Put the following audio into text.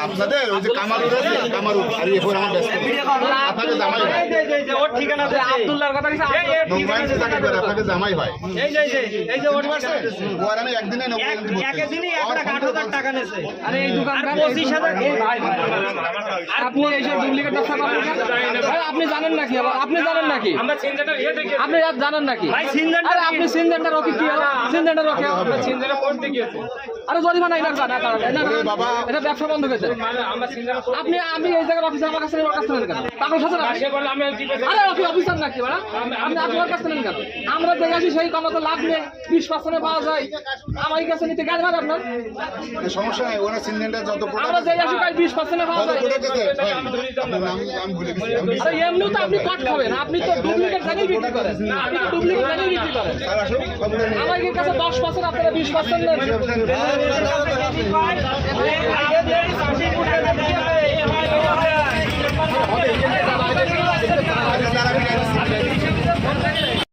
আপনাদের ওই যে কামারুর আছে, কামারুর আর এরপর আমার ব্যস্ত আপনাকে জামাই হয় ওর ঠিকানা আছে আব্দুল্লাহর কথা কিছু নোংরাইন চাকরি করে আপনাকে জামাই হয় এই যে ওর পাশে ওর আমি একদিনে একদিনই 1,08,000 টাকা নেছে আরে এই দোকানদার 25,000 এই ভাই আপনি এইসব ডুপ্লিকেট ব্যবসা করেন ভাই? আপনি জানেন নাকি? আপনি জানেন নাকি? আমরা সিনজেন্টার ইয়ে থেকে আপনি জানেন নাকি? ভাই সিনজেন্টার আরে আপনি সিনজেন্টার ওকে কি হলো? সিনজেন্টার ওকে আমরা সিনজেন্টার কোর্ট থেকে গিয়েছি আরে জরিমানা এটা না বাবা এটা ব্যবসা বন্ধ করেছে। আমরা সিনজেন্টার আপনি ওই জায়গার অফিসার আমার কাছে ওর কাছে নেন কেন? পাগল সাথে না? সে বলল আমি দিবেছি আরে অফিসার নাকি বড়? আপনি আপনার কাছে নেন কেন? আমরা দেখে আসি সেই কোনো তো লাভ নেই, 20% পাওয়া যায়, আমার কাছে নিতে গেল না আপনার? সমস্যা নাই, ওরা সিনজেন্টার যত আমরা দেখে আসি তাই 20% পাওয়া যায়। আপনার নাম আমি ভুলে গেছি আরে এমনিও তো আপনি কট খাবেন, আপনি তো ডুপ্লিকেট জায়গায় বিক্রি করেন, আপনি তো ডুপ্লিকেট জায়গায় বিক্রি করেন। স্যার আসুন খবর নিয়ে আমার কাছে 10% আপনারা 20% নেন।